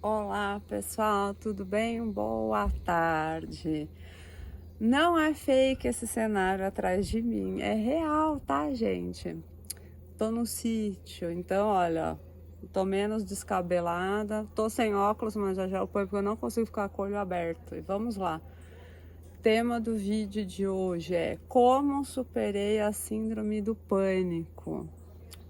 Olá pessoal, tudo bem? Boa tarde. Não é fake esse cenário atrás de mim, é real, tá, gente? Tô no sítio, então olha, tô menos descabelada, tô sem óculos, mas já eu ponho porque eu não consigo ficar com o olho aberto. E vamos lá. Tema do vídeo de hoje é como superei a síndrome do pânico.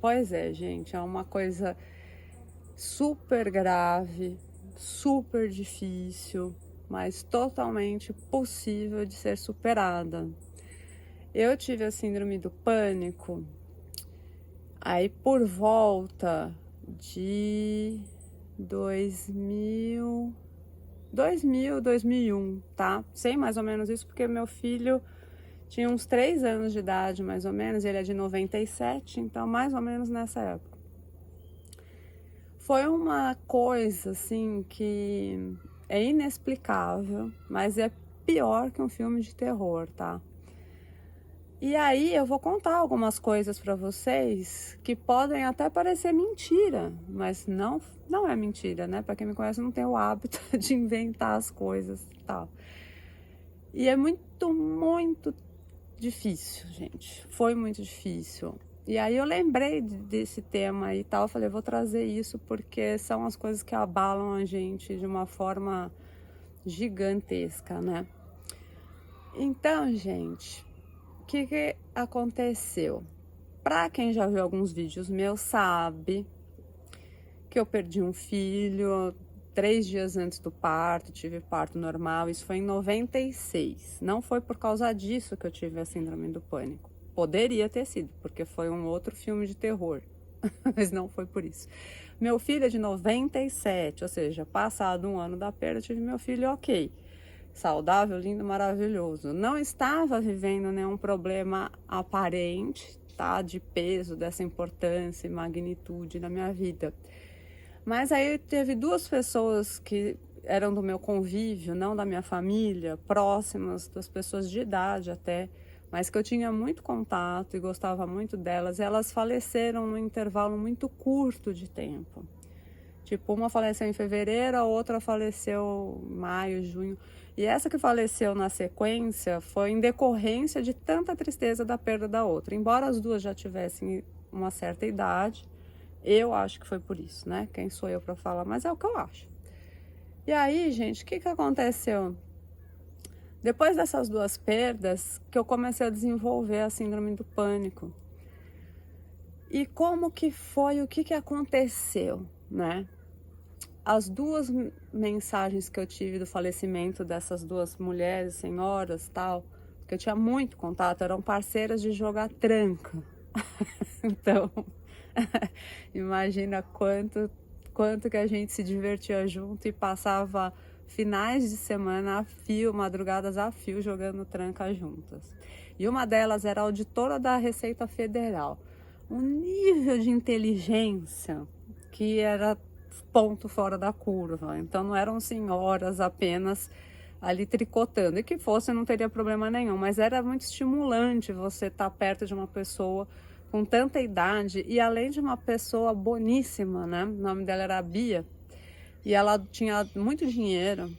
Pois é, gente, é uma coisa super grave, super difícil, mas totalmente possível de ser superada. Eu tive a síndrome do pânico aí por volta de 2001, tá? Sei mais ou menos isso porque meu filho tinha uns 3 anos de idade, mais ou menos, ele é de 97, então mais ou menos nessa época. Foi uma coisa assim que é inexplicável, mas é pior que um filme de terror, tá? E aí eu vou contar algumas coisas para vocês que podem até parecer mentira, mas não é mentira, né? Para quem me conhece, eu não tenho o hábito de inventar as coisas e tal. E é muito difícil, gente. Foi muito difícil. E aí eu lembrei desse tema e tal, eu falei, vou trazer isso porque são as coisas que abalam a gente de uma forma gigantesca, né? Então, gente, o que aconteceu? Pra quem já viu alguns vídeos meus sabe que eu perdi um filho 3 dias antes do parto, tive parto normal, isso foi em 96. Não foi por causa disso que eu tive a síndrome do pânico. Poderia ter sido, porque foi um outro filme de terror, mas não foi por isso. Meu filho é de 97, ou seja, passado um ano da perda, tive meu filho ok. Saudável, lindo, maravilhoso. Não estava vivendo nenhum problema aparente, tá? De peso, dessa importância e magnitude na minha vida. Mas aí teve 2 pessoas que eram do meu convívio, não da minha família, próximas, 2 pessoas de idade até, mas que eu tinha muito contato e gostava muito delas. Elas faleceram num intervalo muito curto de tempo. Tipo, uma faleceu em fevereiro, a outra faleceu em maio, junho. E essa que faleceu na sequência foi em decorrência de tanta tristeza da perda da outra. Embora as 2 já tivessem uma certa idade, eu acho que foi por isso, né? Quem sou eu para falar? Mas é o que eu acho. E aí, gente, o que aconteceu? Depois dessas 2 perdas, que eu comecei a desenvolver a síndrome do pânico. E como que foi, o que aconteceu, né? As 2 mensagens que eu tive do falecimento dessas 2 mulheres, senhoras, tal, que eu tinha muito contato, eram parceiras de jogar tranca. Então, imagina quanto que a gente se divertia junto e passava finais de semana a fio, madrugadas a fio, jogando tranca juntas. E uma delas era auditora da Receita Federal. Um nível de inteligência que era ponto fora da curva. Então não eram senhoras apenas ali tricotando. E que fosse, não teria problema nenhum. Mas era muito estimulante você estar perto de uma pessoa com tanta idade e além de uma pessoa boníssima, né? O nome dela era Bia e ela tinha muito dinheiro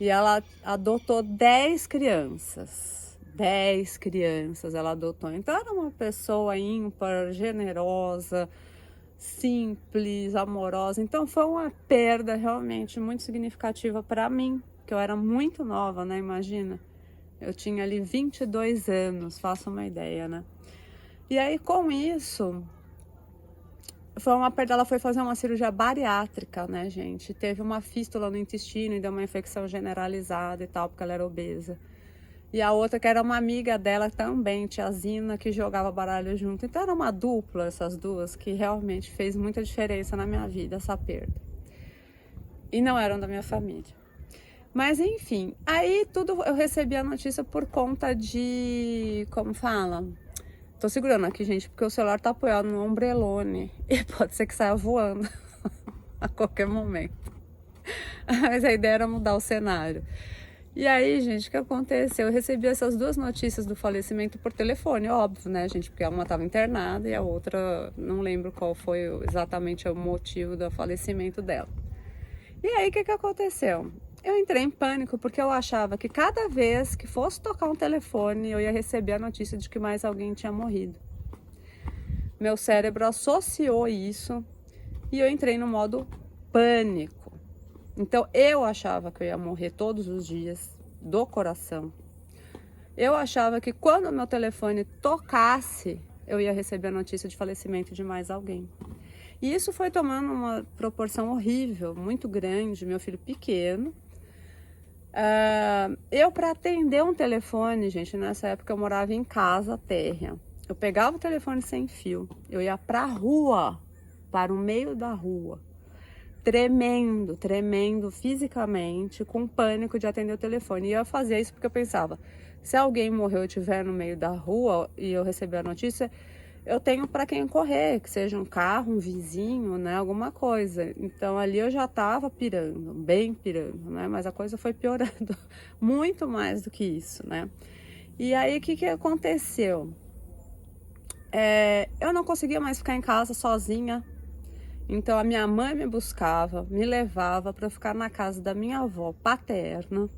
e ela adotou 10 crianças. 10 crianças ela adotou. Então era uma pessoa ímpar, generosa, simples, amorosa. Então foi uma perda realmente muito significativa para mim, que eu era muito nova, né? Imagina. Eu tinha ali 22 anos, faça uma ideia, né? E aí, com isso, foi uma perda. Ela foi fazer uma cirurgia bariátrica, né, gente? Teve uma fístula no intestino e deu uma infecção generalizada e tal, porque ela era obesa. E a outra, que era uma amiga dela também, tia Zina, que jogava baralho junto. Então, era uma dupla, essas 2, que realmente fez muita diferença na minha vida, essa perda. E não eram da minha família. Mas, enfim, aí tudo eu recebi a notícia por conta de, como fala? Tô segurando aqui, gente, porque o celular tá apoiado no ombrelone e pode ser que saia voando a qualquer momento. Mas a ideia era mudar o cenário. E aí, gente, o que aconteceu? Eu recebi essas 2 notícias do falecimento por telefone, óbvio, né, gente? Porque uma estava internada e a outra, não lembro qual foi exatamente o motivo do falecimento dela. E aí, o que aconteceu? Eu entrei em pânico porque eu achava que cada vez que fosse tocar um telefone, eu ia receber a notícia de que mais alguém tinha morrido. Meu cérebro associou isso e eu entrei no modo pânico. Então, eu achava que eu ia morrer todos os dias do coração. Eu achava que quando o meu telefone tocasse, eu ia receber a notícia de falecimento de mais alguém. E isso foi tomando uma proporção horrível, muito grande, meu filho pequeno. Eu, para atender um telefone, gente, nessa época eu morava em casa térrea. Eu pegava o telefone sem fio, eu ia para a rua, para o meio da rua, tremendo fisicamente, com pânico de atender o telefone. E eu fazia isso porque eu pensava, se alguém morreu e estiver no meio da rua e eu receber a notícia, eu tenho para quem correr, que seja um carro, um vizinho, né, alguma coisa. Então ali eu já estava pirando, bem pirando, né, mas a coisa foi piorando muito mais do que isso, né. E aí o que aconteceu? Eu não conseguia mais ficar em casa sozinha. Então a minha mãe me buscava, me levava para ficar na casa da minha avó paterna,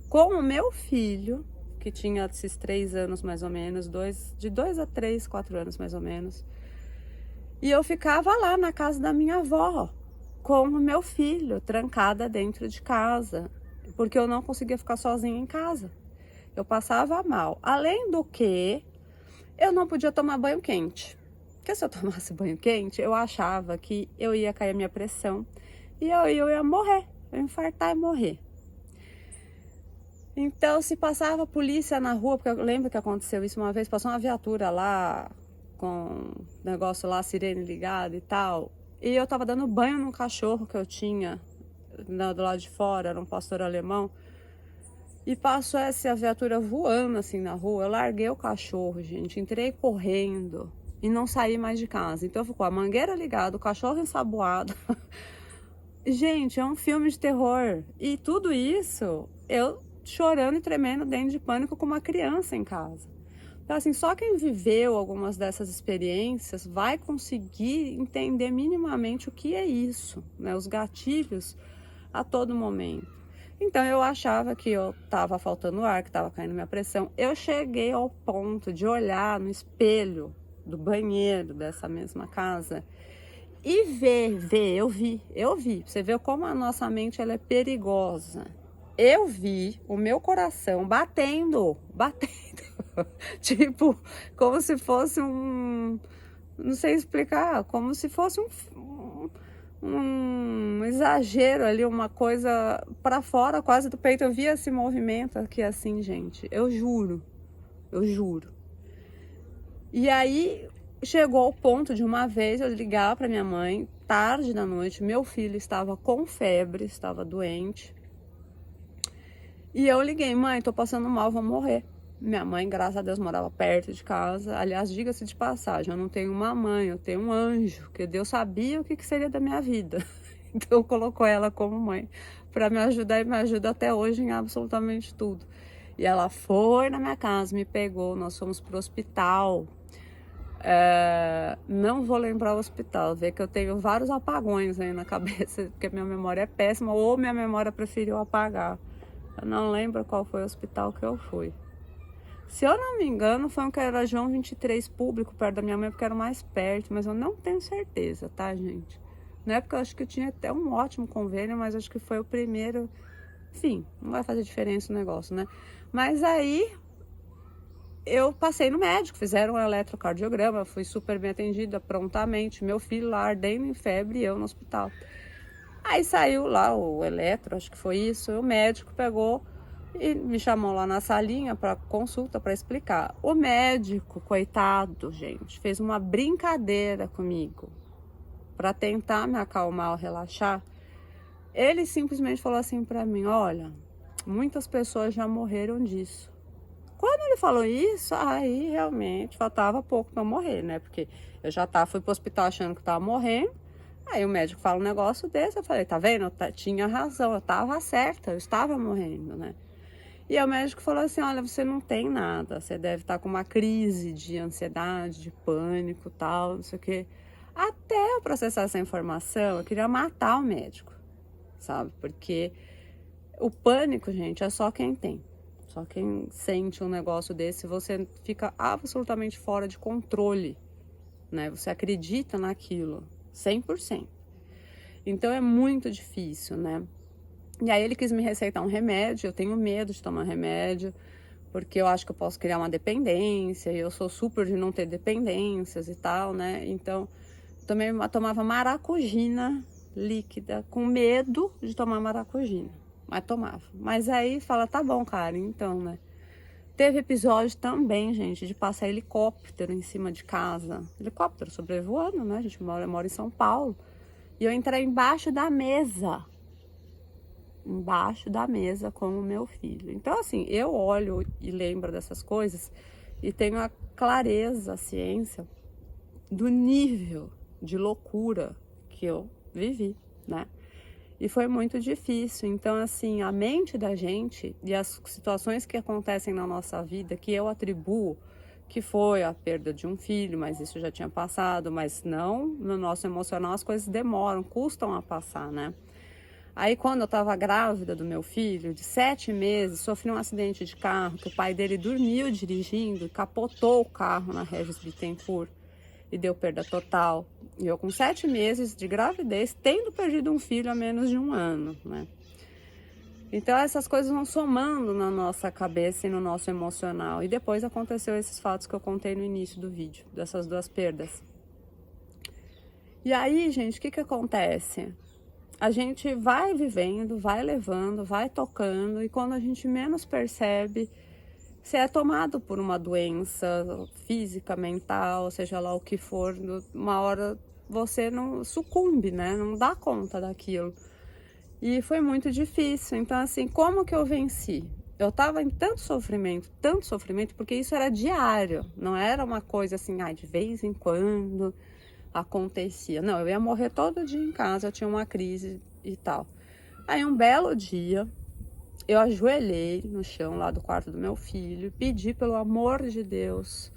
com o meu filho, que tinha esses 3 anos mais ou menos, de 2 a 3, 4 anos mais ou menos. E eu ficava lá na casa da minha avó, com o meu filho, trancada dentro de casa, porque eu não conseguia ficar sozinha em casa. Eu passava mal. Além do que, eu não podia tomar banho quente. Porque se eu tomasse banho quente, eu achava que eu ia cair a minha pressão e eu ia morrer, eu ia infartar e morrer. Então, se passava a polícia na rua, porque eu lembro que aconteceu isso uma vez, passou uma viatura lá, com negócio lá, sirene ligada e tal, e eu tava dando banho num cachorro que eu tinha do lado de fora, era um pastor alemão, e passou essa viatura voando assim na rua. Eu larguei o cachorro, gente, entrei correndo e não saí mais de casa. Então ficou a mangueira ligada, o cachorro ensaboado. Gente, é um filme de terror. E tudo isso, eu chorando e tremendo dentro de pânico com uma criança em casa. Então assim, só quem viveu algumas dessas experiências vai conseguir entender minimamente o que é isso, né? Os gatilhos a todo momento. Então eu achava que eu estava faltando ar, que estava caindo minha pressão. Eu cheguei ao ponto de olhar no espelho do banheiro dessa mesma casa e eu vi. Você vê como a nossa mente ela é perigosa. Eu vi o meu coração batendo, tipo, como se fosse não sei explicar, como se fosse um exagero ali, uma coisa para fora quase do peito. Eu vi esse movimento aqui assim, gente, eu juro. E aí chegou ao ponto de uma vez eu ligar para minha mãe, tarde da noite, meu filho estava com febre, estava doente. E eu liguei, mãe, tô passando mal, vou morrer. Minha mãe, graças a Deus, morava perto de casa. Aliás, diga-se de passagem, eu não tenho uma mãe, eu tenho um anjo, que Deus sabia o que seria da minha vida. Então colocou ela como mãe para me ajudar e me ajuda até hoje em absolutamente tudo. E ela foi na minha casa, me pegou, nós fomos pro hospital. Não vou lembrar o hospital, vê que eu tenho vários apagões aí na cabeça, porque minha memória é péssima, ou minha memória preferiu apagar. Eu não lembro qual foi o hospital que eu fui. Se eu não me engano, foi um que era João 23 público, perto da minha mãe, porque era mais perto, mas eu não tenho certeza, tá, gente? Na época eu acho que eu tinha até um ótimo convênio, mas acho que foi o primeiro. Enfim, não vai fazer diferença o negócio, né? Mas aí eu passei no médico, fizeram um eletrocardiograma, fui super bem atendida prontamente. Meu filho lá ardendo em febre e eu no hospital. Aí saiu lá o eletro, acho que foi isso, e o médico pegou e me chamou lá na salinha para consulta, para explicar. O médico, coitado, gente, fez uma brincadeira comigo para tentar me acalmar ou relaxar. Ele simplesmente falou assim para mim, olha, muitas pessoas já morreram disso. Quando ele falou isso, aí realmente faltava pouco para morrer, né? Porque eu já fui pro hospital achando que tava morrendo. Aí o médico fala um negócio desse, eu falei, tá vendo? Tinha razão, eu tava certa, eu estava morrendo, né? E aí o médico falou assim, olha, você não tem nada, você deve estar com uma crise de ansiedade, de pânico, tal, não sei o quê. Até eu processar essa informação, eu queria matar o médico. sabe? Porque o pânico, gente, é só quem tem. Só quem sente um negócio desse, você fica absolutamente fora de controle, né? Você acredita naquilo, 100%. Então é muito difícil, né? E aí ele quis me receitar um remédio, eu tenho medo de tomar remédio, porque eu acho que eu posso criar uma dependência, e eu sou super de não ter dependências e tal, né? Então, tomava maracujina líquida, com medo de tomar maracujina, mas tomava. Mas aí fala, tá bom, cara, então, né? Teve episódio também, gente, de passar helicóptero em cima de casa. Helicóptero sobrevoando, né? A gente mora em São Paulo. E eu entrei embaixo da mesa com o meu filho. Então, assim, eu olho e lembro dessas coisas e tenho a clareza, a ciência do nível de loucura que eu vivi, né? E foi muito difícil. Então, assim, a mente da gente e as situações que acontecem na nossa vida, que eu atribuo que foi a perda de um filho, mas isso já tinha passado, mas não, no nosso emocional as coisas demoram, custam a passar, né? Aí, quando eu estava grávida do meu filho, de 7 meses, sofri um acidente de carro, que o pai dele dormiu dirigindo e capotou o carro na Regis Bittencourt e deu perda total. E eu com 7 meses de gravidez, tendo perdido um filho há menos de um ano, né? Então essas coisas vão somando na nossa cabeça e no nosso emocional. E depois aconteceu esses fatos que eu contei no início do vídeo, dessas 2 perdas. E aí, gente, o que acontece? A gente vai vivendo, vai levando, vai tocando, e quando a gente menos percebe, você é tomado por uma doença física, mental, seja lá o que for, uma hora você não sucumbe, né? Não dá conta daquilo. E foi muito difícil. Então, assim, como que eu venci? Eu tava em tanto sofrimento, porque isso era diário, não era uma coisa assim, de vez em quando acontecia. Não, eu ia morrer todo dia em casa, eu tinha uma crise e tal. Aí um belo dia, eu ajoelhei no chão lá do quarto do meu filho, pedi pelo amor de Deus,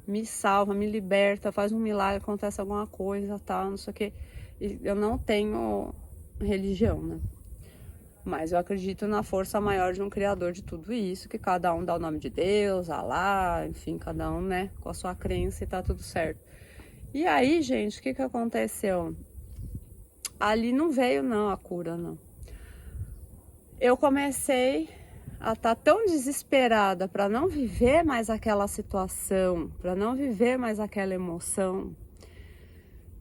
me salva, me liberta, faz um milagre, acontece alguma coisa, tal, não sei o que. E eu não tenho religião, né? Mas eu acredito na força maior de um criador de tudo isso, que cada um dá o nome de Deus, Alá, enfim, cada um, né, com a sua crença, e tá tudo certo. E aí, gente, o que aconteceu? Ali não veio não a cura, não. Eu comecei a estar tão desesperada para não viver mais aquela situação, para não viver mais aquela emoção,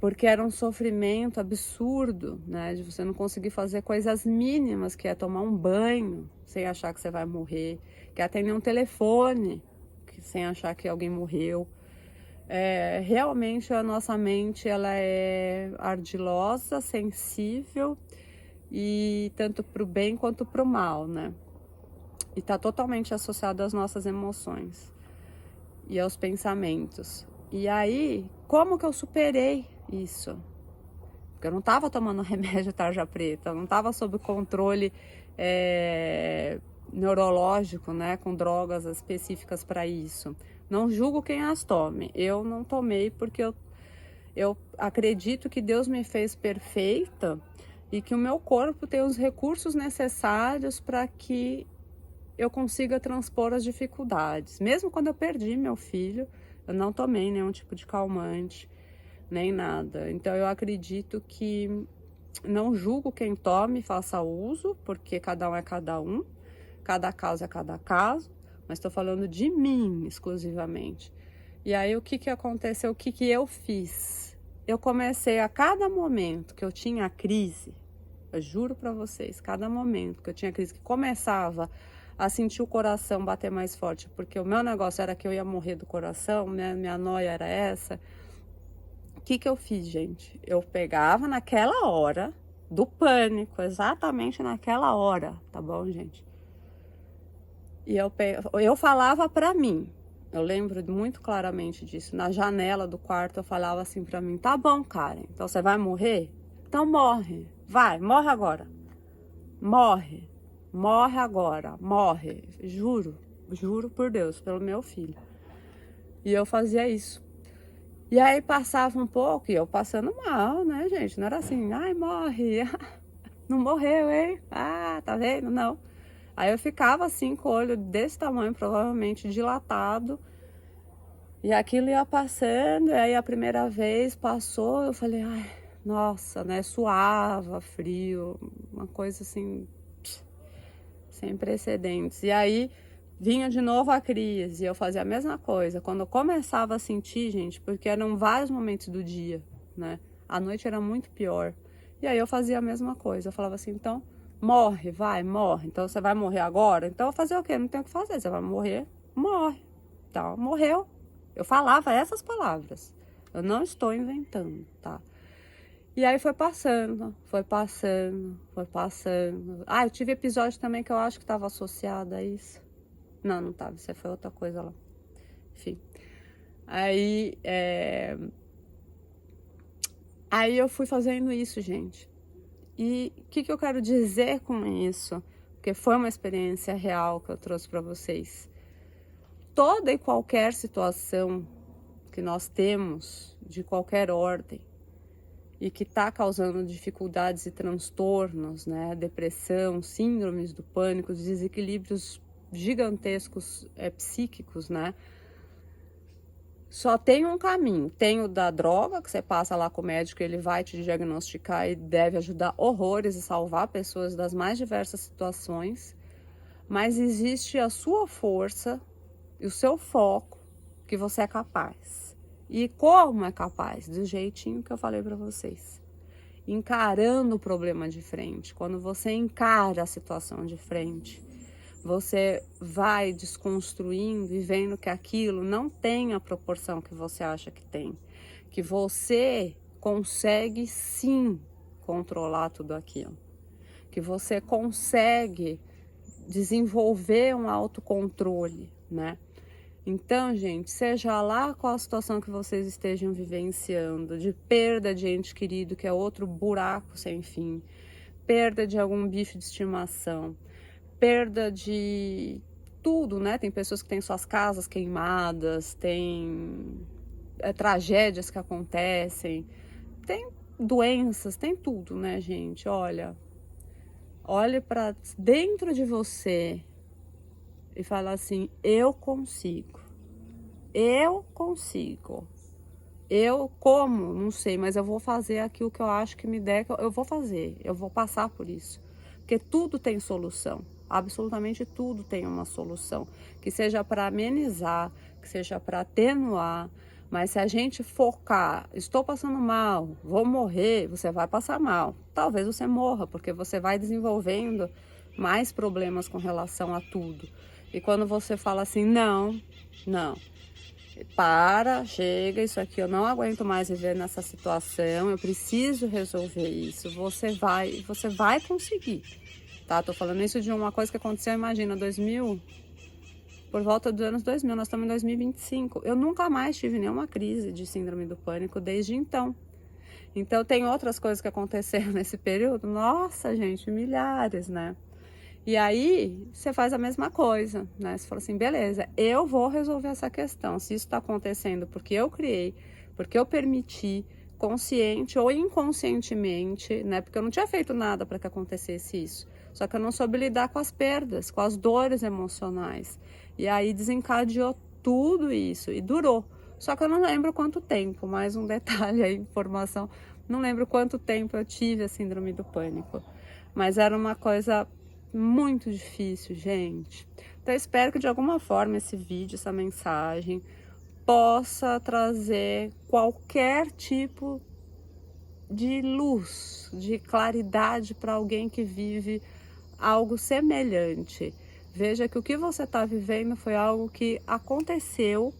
porque era um sofrimento absurdo, né? De você não conseguir fazer coisas mínimas, que é tomar um banho sem achar que você vai morrer, que é atender um telefone sem achar que alguém morreu. Realmente a nossa mente ela é ardilosa, sensível, e tanto para o bem quanto para o mal, né? E está totalmente associado às nossas emoções e aos pensamentos. E aí, como que eu superei isso? Porque eu não estava tomando remédio tarja preta, eu não estava sob controle neurológico, né, com drogas específicas para isso. Não julgo quem as tome. Eu não tomei porque eu acredito que Deus me fez perfeita e que o meu corpo tem os recursos necessários para que eu consiga transpor as dificuldades. Mesmo quando eu perdi meu filho, eu não tomei nenhum tipo de calmante, nem nada. Então eu acredito que não julgo quem tome, faça uso, porque cada um é cada um, cada caso é cada caso, mas estou falando de mim exclusivamente. E aí o que aconteceu, o que eu fiz? Eu comecei a cada momento que eu tinha a crise, eu juro para vocês, cada momento que eu tinha crise, que começava a sentir o coração bater mais forte, porque o meu negócio era que eu ia morrer do coração, minha noia era essa. O que eu fiz, gente? Eu pegava naquela hora do pânico, exatamente naquela hora, tá bom, gente? E eu falava pra mim, eu lembro muito claramente disso, na janela do quarto eu falava assim pra mim, tá bom, Karen, então você vai morrer? Então morre, vai, morre agora, morre agora, morre, juro por Deus, pelo meu filho. E eu fazia isso. E aí passava um pouco e eu passando mal, né, gente? Não era assim, ai, morre. Não morreu, hein? Ah, tá vendo? Não. Aí eu ficava assim, com o olho desse tamanho, provavelmente dilatado. E aquilo ia passando, e aí a primeira vez passou, eu falei, ai, nossa, né? Suava, frio, uma coisa assim, sem precedentes. E aí vinha de novo a crise, eu fazia a mesma coisa. Quando eu começava a sentir, gente, porque eram vários momentos do dia, né? A noite era muito pior. E aí eu fazia a mesma coisa. Eu falava assim, então, morre, vai, morre. Então você vai morrer agora? Então fazer o quê? Não tem o que fazer. Você vai morrer, morre. Então, morreu. Eu falava essas palavras. Eu não estou inventando, tá? E aí foi passando, foi passando, foi passando. Ah, eu tive episódio também que eu acho que estava associado a isso. Não, não estava, isso foi outra coisa lá. Enfim. Aí, aí eu fui fazendo isso, gente. E o que eu quero dizer com isso? Porque foi uma experiência real que eu trouxe para vocês. Toda e qualquer situação que nós temos, de qualquer ordem, e que está causando dificuldades e transtornos, né? Depressão, síndromes do pânico, desequilíbrios gigantescos psíquicos, né? Só tem um caminho. Tem o da droga, que você passa lá com o médico, ele vai te diagnosticar e deve ajudar horrores e salvar pessoas das mais diversas situações. Mas existe a sua força e o seu foco, que você é capaz. E como é capaz? Do jeitinho que eu falei para vocês. Encarando o problema de frente. Quando você encara a situação de frente, você vai desconstruindo e vendo que aquilo não tem a proporção que você acha que tem. Que você consegue sim controlar tudo aquilo. Que você consegue desenvolver um autocontrole, né? Então, gente, seja lá qual a situação que vocês estejam vivenciando, de perda de ente querido, que é outro buraco sem fim, perda de algum bicho de estimação, perda de tudo, né? Tem pessoas que têm suas casas queimadas, tem tragédias que acontecem, tem doenças, tem tudo, né, gente? Olhe para dentro de você e fala assim, eu consigo. Eu consigo. Eu como, não sei, mas eu vou fazer aquilo que eu acho que me der, eu vou fazer. Eu vou passar por isso. Porque tudo tem solução. Absolutamente tudo tem uma solução. Que seja para amenizar, que seja para atenuar. Mas se a gente focar, estou passando mal, vou morrer, você vai passar mal. Talvez você morra, porque você vai desenvolvendo mais problemas com relação a tudo. E quando você fala assim, não, para, chega, isso aqui eu não aguento mais viver nessa situação, eu preciso resolver isso, você vai conseguir, tá? Tô falando isso de uma coisa que aconteceu, imagina, 2000, por volta dos anos 2000, nós estamos em 2025, eu nunca mais tive nenhuma crise de síndrome do pânico desde então. Então tem outras coisas que aconteceram nesse período, nossa gente, milhares, né? E aí, você faz a mesma coisa, né? Você fala assim, beleza, eu vou resolver essa questão. Se isso está acontecendo porque eu criei, porque eu permiti, consciente ou inconscientemente, né? Porque eu não tinha feito nada para que acontecesse isso. Só que eu não soube lidar com as perdas, com as dores emocionais. E aí desencadeou tudo isso e durou. Só que eu não lembro quanto tempo, mais um detalhe aí, informação. Não lembro quanto tempo eu tive a síndrome do pânico. Mas era uma coisa muito difícil, gente. Então eu espero que de alguma forma esse vídeo, essa mensagem possa trazer qualquer tipo de luz, de claridade para alguém que vive algo semelhante. Veja que o que você está vivendo foi algo que aconteceu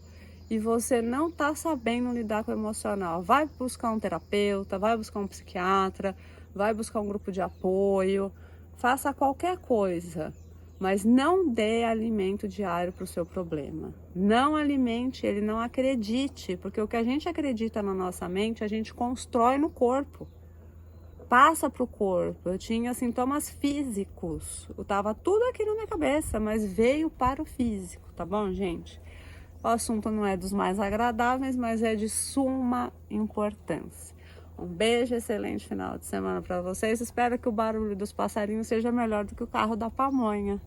e você não está sabendo lidar com o emocional. Vai buscar um terapeuta, vai buscar um psiquiatra, vai buscar um grupo de apoio. Faça qualquer coisa, mas não dê alimento diário para o seu problema. Não alimente ele, não acredite, porque o que a gente acredita na nossa mente, a gente constrói no corpo. Passa para o corpo. Eu tinha sintomas físicos. Estava tudo aqui na minha cabeça, mas veio para o físico, tá bom, gente? O assunto não é dos mais agradáveis, mas é de suma importância. Um beijo, excelente final de semana para vocês. Espero que o barulho dos passarinhos seja melhor do que o carro da pamonha.